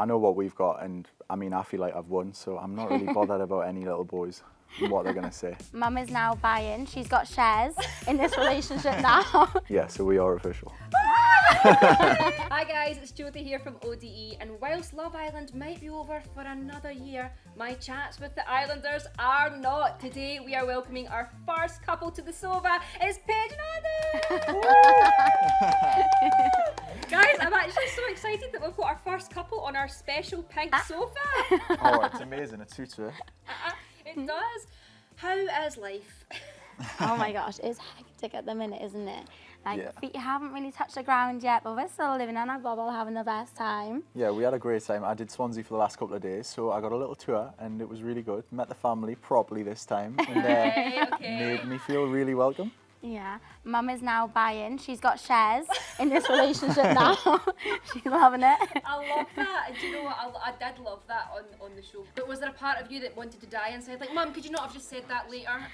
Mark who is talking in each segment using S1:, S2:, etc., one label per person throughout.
S1: I know what we've got, and I mean, I feel like I've won, so I'm not really bothered about any little boys and what they're gonna say.
S2: Mum is now buying. She's got shares in this relationship now.
S1: Yeah, so we are official.
S3: Hi guys, it's Jodie here from ODE, and whilst Love Island might be over for another year, my chats with the Islanders are not. Today we are welcoming our first couple to the sofa. It's Paige and Adam! Guys, I'm actually so excited that we've got our first couple on our special pink sofa.
S1: Oh, it's amazing. It suits her.
S3: It does. How is life?
S2: Oh my gosh, it's hectic at the minute, isn't it? Like,
S1: Yeah.
S2: feet haven't really touched the ground yet, but we're still living on our bubble, having the best time.
S1: Yeah, we had a great time. I did Swansea for the last couple of days, so I got a little tour, and it was really good. Met the family properly this time, and made me feel really welcome.
S2: Yeah, Mum is now buying. She's got shares in this relationship now. She's loving it.
S3: I love that. And do you know what? I did love that on the show. But was there a part of you that wanted to die and said, like, Mum, could you not have just said that later?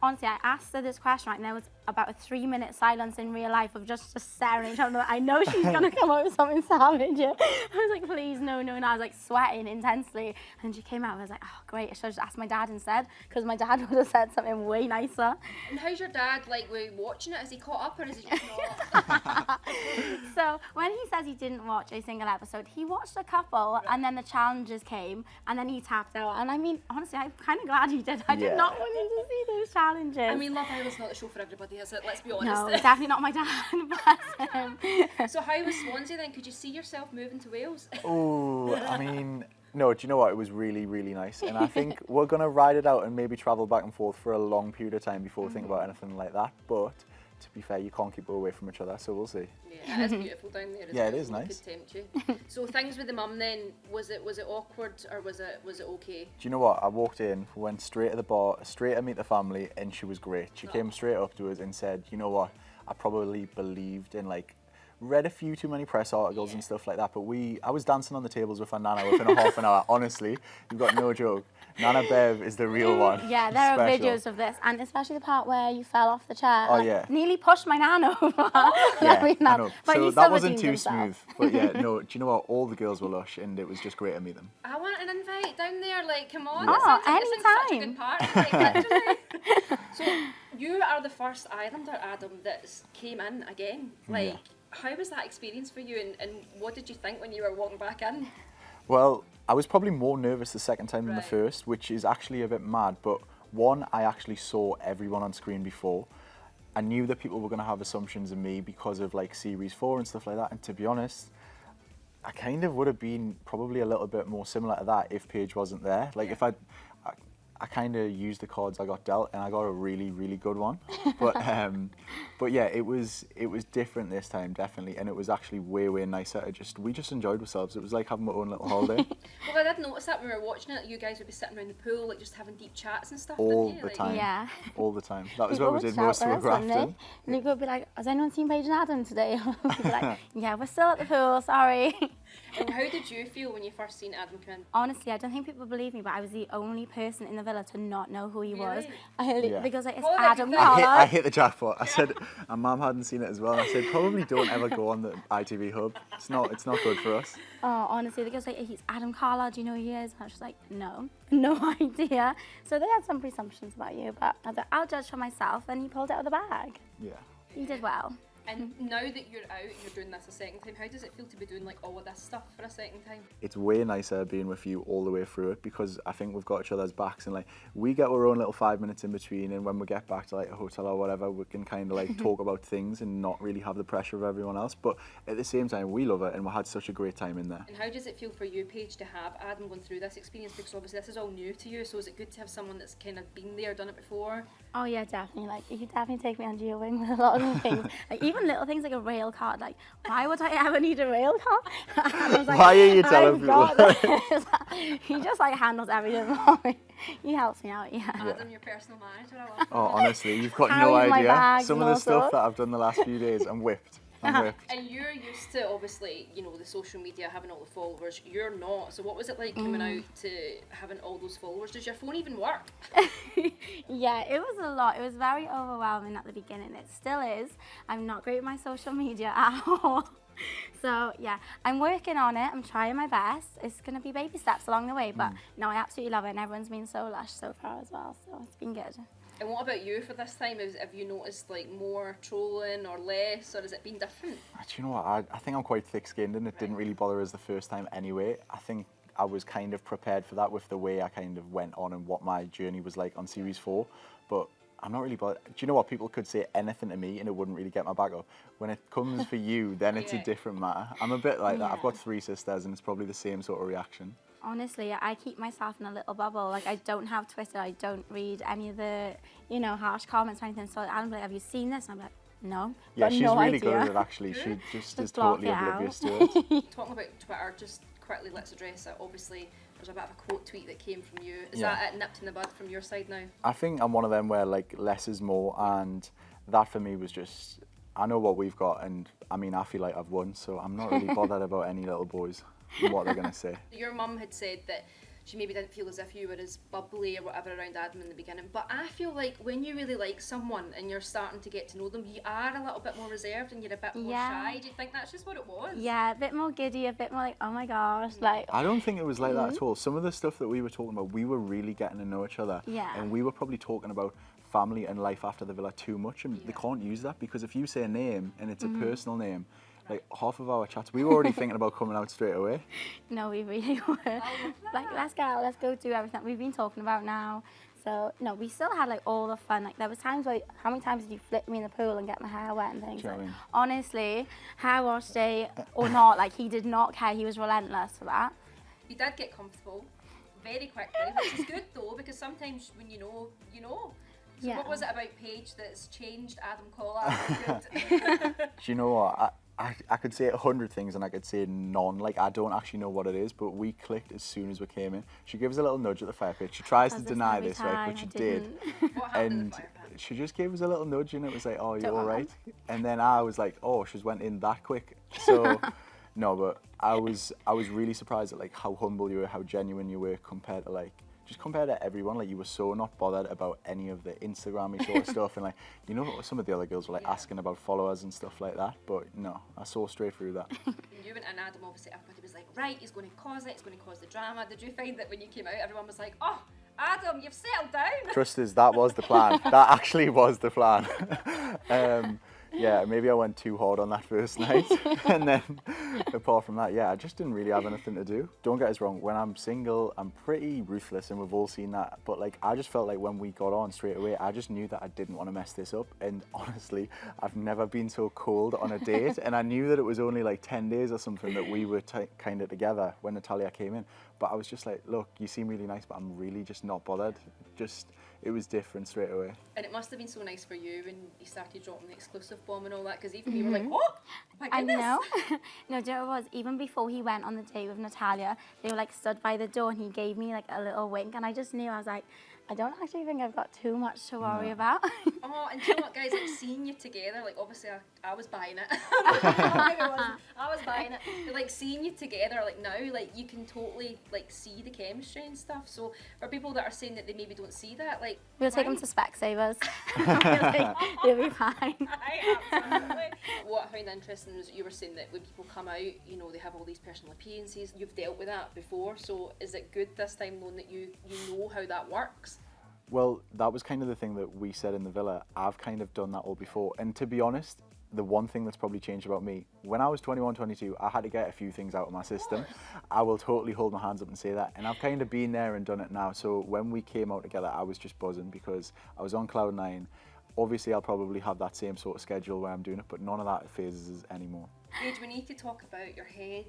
S2: Honestly, I asked her this question, right, and there was about a 3-minute silence in real life of just staring at each other. I know she's gonna come up with something savage. Yeah. I was like, please, no. And I was like sweating intensely. And she came out and I was like, oh, great. I should have just asked my dad instead, because my dad would have said something way nicer.
S3: And how's your dad, like, were you watching it? Is he caught up or is he just not?
S2: So when he says he didn't watch a single episode, he watched a couple, and then the challenges came, and then he tapped out. And I mean, honestly, I'm kind of glad he did. I did not want him to see those challenges.
S3: I mean, Love Island's not the show for everybody, is it? Let's be honest.
S2: No, definitely not my dad. Bless him.
S3: So how was Swansea then? Could you see yourself moving to Wales?
S1: Oh, I mean, no, do you know what? It was really, really nice. And I think we're going to ride it out and maybe travel back and forth for a long period of time before we think about anything like that. But to be fair, you can't keep away from each other, so we'll see.
S3: Yeah, it is beautiful down there.
S1: Yeah, it is nice.
S3: Could tempt you. So things with the mum then, was it awkward or was it okay?
S1: Do you know what? I walked in, went straight to the bar, straight to meet the family, and she was great. She came straight up to us and said, you know what? I probably believed in, like, read a few too many press articles and stuff like that, but I was dancing on the tables with her nana within a half an hour. Honestly, you've got no joke. Nana Bev is the real one.
S2: Yeah, there are
S1: Special.
S2: videos of this, and especially the part where you fell off the chair.
S1: Oh,
S2: like,
S1: yeah.
S2: Nearly pushed my nan over.
S1: Yeah, I know.
S2: But
S1: So
S2: he
S1: that
S2: still
S1: wasn't
S2: redeemed
S1: too
S2: himself.
S1: smooth. But yeah, no, do you know what? All the girls were lush, and it was just great to meet them.
S3: I want an invite down there, like, come on.
S2: Oh,
S3: That sounds like such a
S2: anytime.
S3: good party. Like, literally. So you are the first Islander, Adam, that's came in again. Like, how was that experience for you, and what did you think when you were walking back in?
S1: Well, I was probably more nervous the second time than the
S3: Right.
S1: first, which is actually a bit mad. But one, I actually saw everyone on screen before. I knew that people were going to have assumptions of me because of like series 4 and stuff like that. And to be honest, I kind of would have been probably a little bit more similar to that if Paige wasn't there. Like if I kind of used the cards I got dealt, and I got a really, really good one. But yeah, it was different this time, definitely, and it was actually way, way nicer. We just enjoyed ourselves. It was like having my own little holiday.
S3: Well, I did notice that when we were watching it, you guys would be sitting around the pool, like just having deep chats and stuff.
S1: All
S3: didn't you?
S1: the
S3: Like,
S1: time.
S2: Yeah.
S1: All the time. That was
S2: People
S1: what we
S2: would
S1: did
S2: shout
S1: most of
S2: at
S1: our
S2: us, wouldn't
S1: grafting.
S2: they? Luke would be like, has anyone seen Paige and Adam today? We'd be like, yeah, we're still at the pool, sorry.
S3: And how did you feel when you first seen Adam come in?
S2: Honestly, I don't think people believe me, but I was the only person in the villa to not know who he was.
S3: Really?
S1: Yeah.
S2: Because like, it's
S3: What did
S2: Adam
S3: you think?
S2: Carlo.
S1: I hit the jackpot. I said, and Mum hadn't seen it as well. And I said, probably don't ever go on the ITV hub. It's not good for us.
S2: Oh, honestly, the girls like, he's Adam Carlo, do you know who he is? And I was just like, no idea. So they had some presumptions about you, but I thought, I'll judge for myself, and he pulled it out of the bag.
S1: Yeah.
S2: He did well.
S3: And now that you're out and you're doing this a second time, how does it feel to be doing like all of this stuff for a second time?
S1: It's way nicer being with you all the way through it, because I think we've got each other's backs, and like we get our own little 5 minutes in between, and when we get back to like a hotel or whatever, we can kind of like talk about things and not really have the pressure of everyone else. But at the same time, we love it, and we had such a great time in there.
S3: And how does it feel for you, Paige, to have Adam going through this experience? Because obviously this is all new to you, so is it good to have someone that's kind of been there, done it before?
S2: Oh yeah, definitely. Like, you could definitely take me under your wing with a lot of things. Like, even little things like a rail card. Like, why would I ever need a rail card? And I was like,
S1: Why are you telling
S2: I've
S1: people?
S2: got this. He just like handles everything for me. He helps me out, yeah.
S3: Adam, your personal manager, I love
S1: Oh, honestly, you've got no
S2: Carries my
S1: idea.
S2: bags
S1: Some
S2: and
S1: of the
S2: all
S1: stuff
S2: sorts.
S1: that I've done the last few days, I'm whipped. I'm whipped.
S3: And you're used to, obviously, you know, the social media, having all the followers. You're not. So what was it like coming out to having all those followers? Does your phone even work?
S2: Yeah, it was a lot. It was very overwhelming at the beginning. It still is. I'm not great with my social media at all. So yeah, I'm working on it. I'm trying my best. It's gonna be baby steps along the way, but no, I absolutely love it, and everyone's been so lush so far as well. So it's been good.
S3: And what about you for this time? Have you noticed like more trolling or less, or has it been different?
S1: Do you know what? I think I'm quite thick-skinned, and it didn't really bother us the first time anyway. I think I was kind of prepared for that with the way I kind of went on and what my journey was like on Series 4. But I'm not really bothered. Do you know what? People could say anything to me and it wouldn't really get my back up. When it comes for you, then it's a different matter. I'm a bit like that. I've got 3 sisters and it's probably the same sort of reaction.
S2: Honestly, I keep myself in a little bubble. Like, I don't have Twitter. I don't read any of the, you know, harsh comments or anything. So I'm like, have you seen this? And I'm like, no.
S1: Yeah, she's
S2: no
S1: really
S2: idea.
S1: good at it, actually. She just is
S2: block
S1: totally
S2: it out.
S1: oblivious to it.
S3: Talking about Twitter, just quickly, let's address it. Obviously, there's a bit of a quote tweet that came from you. Is that it nipped in the bud from your side now?
S1: I think I'm one of them where like less is more, and that for me was just, I know what we've got, and I mean, I feel like I've won, so I'm not really bothered about any little boys and what they're going to say.
S3: Your mum had said that she maybe didn't feel as if you were as bubbly or whatever around Adam in the beginning, but I feel like when you really like someone and you're starting to get to know them, you are a little bit more reserved and you're a bit more shy. Do you think that's just what it was?
S2: Yeah, a bit more giddy, a bit more like, oh my gosh, like.
S1: I don't think it was like that at all. Some of the stuff that we were talking about, we were really getting to know each other.
S2: Yeah.
S1: And we were probably talking about family and life after the villa too much, and they can't use that, because if you say a name and it's a personal name, like half of our chats, we were already thinking about coming out straight away.
S2: No, we really were. Like, let's go do everything we've been talking about now. So, no, we still had like all the fun. Like, there was times where, how many times did you flip me in the pool and get my hair wet and things?
S1: Do you know what I
S2: Like,
S1: mean?
S2: honestly, hair wash day or not, like, he did not care. He was relentless for that.
S3: You did get comfortable very quickly, which is good though, because sometimes when you know, you know. So what was it about Paige that's changed Adam Collar?
S1: Do you know what? I could say 100 things and I could say none. Like, I don't actually know what it is, but we clicked as soon as we came in. She gives a little nudge at the fire pit. She tries to deny this, right? But she did.
S3: What happened in
S1: And
S3: the fire pit?
S1: she just gave us a little nudge and it was like, oh, you're
S2: Don't
S1: all
S2: mind.
S1: right. And then I was like, oh, she's went in that quick. So, no, but I was really surprised at like how humble you were, how genuine you were compared to like, just compared to everyone. Like, you were so not bothered about any of the Instagram-y sort of stuff, and like, you know, some of the other girls were like asking about followers and stuff like that, but no, I saw straight through that.
S3: You and Adam obviously everybody was like, right, he's going to cause it, he's going to cause the drama. Did you find that when you came out, everyone was like, oh, Adam, you've settled down?
S1: Trust us, that was the plan. That actually was the plan. Yeah, maybe I went too hard on that first night, and then apart from that, yeah, I just didn't really have anything to do. Don't get us wrong, when I'm single, I'm pretty ruthless, and we've all seen that, but like, I just felt like when we got on straight away, I just knew that I didn't want to mess this up, and honestly, I've never been so cold on a date, and I knew that it was only like 10 days or something that we were kind of together when Natalia came in, but I was just like, look, you seem really nice, but I'm really just not bothered. It was different straight away.
S3: And it must have been so nice for you when you started dropping the exclusive bomb and all that, because even you were like, oh, my
S2: I
S3: goodness.
S2: know. No, do you know what it was? Even before he went on the date with Natalia, they were like stood by the door and he gave me like a little wink, and I just knew, I was like, I don't actually think I've got too much to worry about.
S3: Oh, and do you know what, guys, like seeing you together, like obviously I was buying it. I was buying it. But like seeing you together, like now, like you can totally like see the chemistry and stuff. So for people that are saying that they maybe don't see that, like
S2: We'll take them to Specsavers. They'll be fine.
S3: Absolutely. What I found interesting was that you were saying that when people come out, you know, they have all these personal appearances. You've dealt with that before, so is it good this time knowing that you know how that works?
S1: Well, that was kind of the thing that we said in the villa. I've kind of done that all before. And to be honest, the one thing that's probably changed about me, when I was 21, 22, I had to get a few things out of my system. I will totally hold my hands up and say that. And I've kind of been there and done it now. So when we came out together, I was just buzzing because I was on cloud 9. Obviously, I'll probably have that same sort of schedule where I'm doing it, but none of that phases us anymore.
S3: Paige, we need to talk about your head.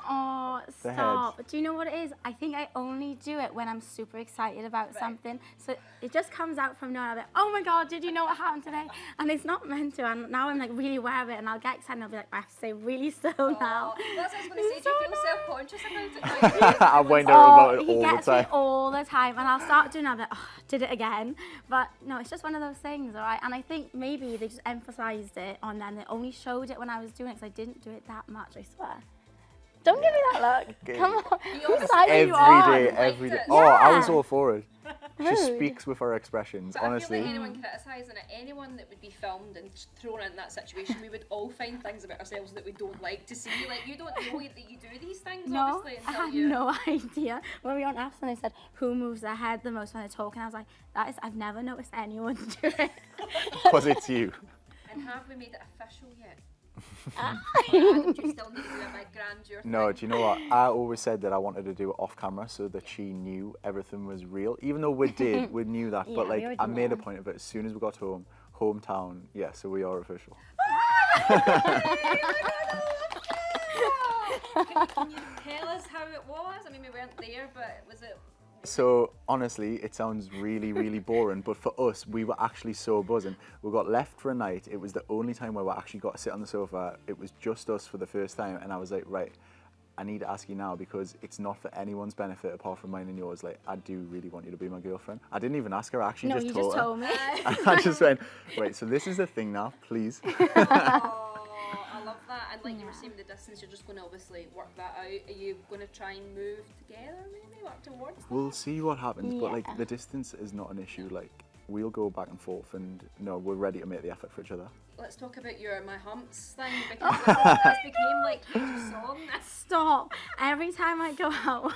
S2: Oh,
S1: The
S2: stop. Do you know what it is? I think I only do it when I'm super excited about something. So it just comes out from nowhere. I'm like, oh my God, did you know what happened today? And it's not meant to. And now I'm like really aware of it, and I'll get excited and I'll be like, I have to say really slow now.
S3: That's what I was going to say. Do you feel self-conscious about it?
S1: I wonder about it
S2: He
S1: all the
S2: gets me
S1: time.
S2: all the time, and I'll start doing it. I'm like, oh, did it again. But no, it's just one of those things, all right? And I think maybe they just emphasised it on them. They only showed it when I was doing it, because I didn't do it that much, I swear. Don't give me that look.
S1: Okay.
S2: Come on.
S3: You always
S2: Whose side are you
S1: Every
S2: on?
S1: day, every day.
S3: Liked it.
S1: Oh, I was
S2: Yeah.
S1: all for it. She speaks with her expressions,
S3: So
S1: honestly.
S3: I feel like anyone criticising it, anyone that would be filmed and thrown in that situation, we would all find things about ourselves that we don't like to see. Like, you don't know that you do these things,
S2: No,
S3: obviously,
S2: I
S3: until
S2: had
S3: you...
S2: no idea. When we were on apps and they said, who moves their head the most when they're talking, I was like, I've never noticed anyone do it.
S1: Because it's you.
S3: And have we made it official yet? Or do you still need to do a big grandeur thing?
S1: No, do you know what? I always said that I wanted to do it off camera so that she knew everything was real. Even though we knew that.
S2: Yeah,
S1: But
S2: we
S1: like,
S2: already
S1: I made a
S2: knew.
S1: point of it as soon as we got home. Hometown, yeah, so we are official.
S3: Can you tell us how it was? I mean, we weren't there, but was it...
S1: So honestly, it sounds really, really boring, but for us, we were actually so buzzing. We got left for a night. It was the only time where we actually got to sit on the sofa. It was just us for the first time, and I was like, right, I need to ask you now because it's not for anyone's benefit apart from mine and yours. Like, I do really want you to be my girlfriend. I didn't even ask her. I actually
S2: No,
S1: just
S2: you
S1: told
S2: just
S1: her.
S2: told me.
S1: I just went, right, so this is the thing now, please.
S3: Oh, I love that. And like you were saying, with the distance, you're just going to obviously work that out. Are you going to try and move together, maybe work towards that?
S1: We'll see what happens, but like
S2: Yeah.
S1: the distance is not an issue. Like, we'll go back and forth, and no, we're ready to make the effort for each other.
S3: Let's talk about your My Humps thing, because this became like Paige's song.
S2: Stop. Every time I go out,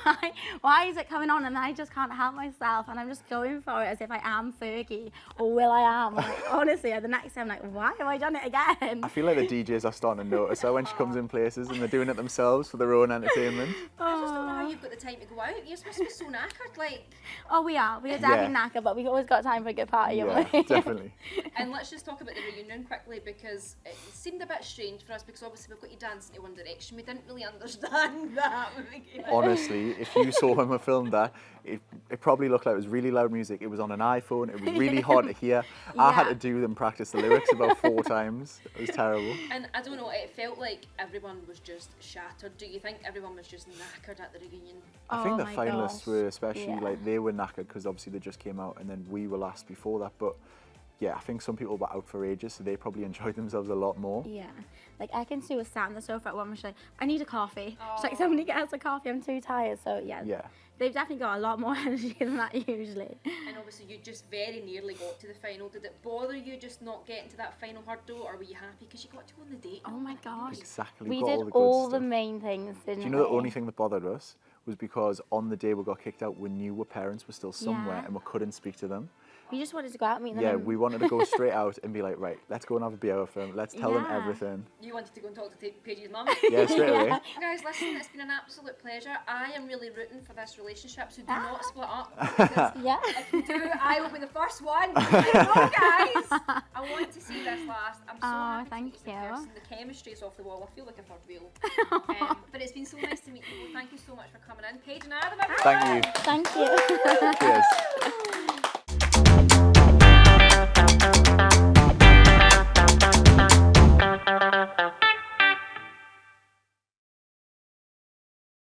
S2: why is it coming on and I just can't help myself and I'm just going for it as if I am Fergie or Will I Am. Like, honestly, the next day I'm like, why have I done it again?
S1: I feel like the DJs are starting to notice her when she comes in places and they're doing it themselves for their own entertainment.
S3: I just don't know how you've got the time to go out. You're supposed to be so knackered, like.
S2: Oh, we are definitely knackered, but we've always got time for a good party, haven't we?
S1: Definitely.
S3: And let's just talk about the reunion quickly, because it seemed a bit strange for us, because obviously we've got you dancing to One Direction. We didn't really understand that when we came in.
S1: Honestly, if you saw when we filmed that, it probably looked like it was really loud music. It was on an iPhone. It was really hard to hear. I had to do them practice the lyrics about 4 times. It was terrible.
S3: And I don't know, it felt like everyone was just shattered. Do you think everyone was just knackered at the reunion?
S1: I think
S2: Oh
S1: the
S2: my
S1: finalists
S2: gosh.
S1: were especially
S2: Yeah.
S1: like they were knackered because obviously they just came out and then we were last before that. But yeah, I think some people were out for ages, so they probably enjoyed themselves a lot more.
S2: Yeah, like I can see us sat on the sofa at one and she's like, I need a coffee. She's like, somebody get us a coffee, I'm too tired. So yeah, they've definitely got a lot more energy than that usually.
S3: And obviously you just very nearly got to the final. Did it bother you just not getting to that final hurdle, or were you happy because you got to go on the date?
S2: Oh my gosh.
S1: Exactly.
S2: We
S1: got
S2: did
S1: all the good
S2: all the
S1: stuff.
S2: main things, didn't we?
S1: Do you know the only thing that bothered us was because on the day we got kicked out, we knew our parents were still somewhere
S2: Yeah.
S1: and we couldn't speak to them.
S2: We just wanted to go out and meet them.
S1: Yeah,
S2: and-
S1: we wanted to go straight out and be like, right, let's go and have a beer with them. Let's tell them
S2: Yeah.
S1: everything.
S3: You wanted to go and talk to Paige's mum?
S1: Yeah, straight away.
S3: Guys, listen, it's been an absolute pleasure. I am really rooting for this relationship, so do not split up. Because
S2: Yeah.
S3: if you do, I will be the first one. I know, guys. I want to see this last. I'm so happy
S2: thank
S3: to meet you.
S2: you.
S3: in person. The chemistry is off the wall. I feel like a third wheel. But it's been so nice to meet you. Thank you so much for coming in. Paige and Adam, everyone.
S1: Thank you.
S2: Thank you.
S1: Cheers.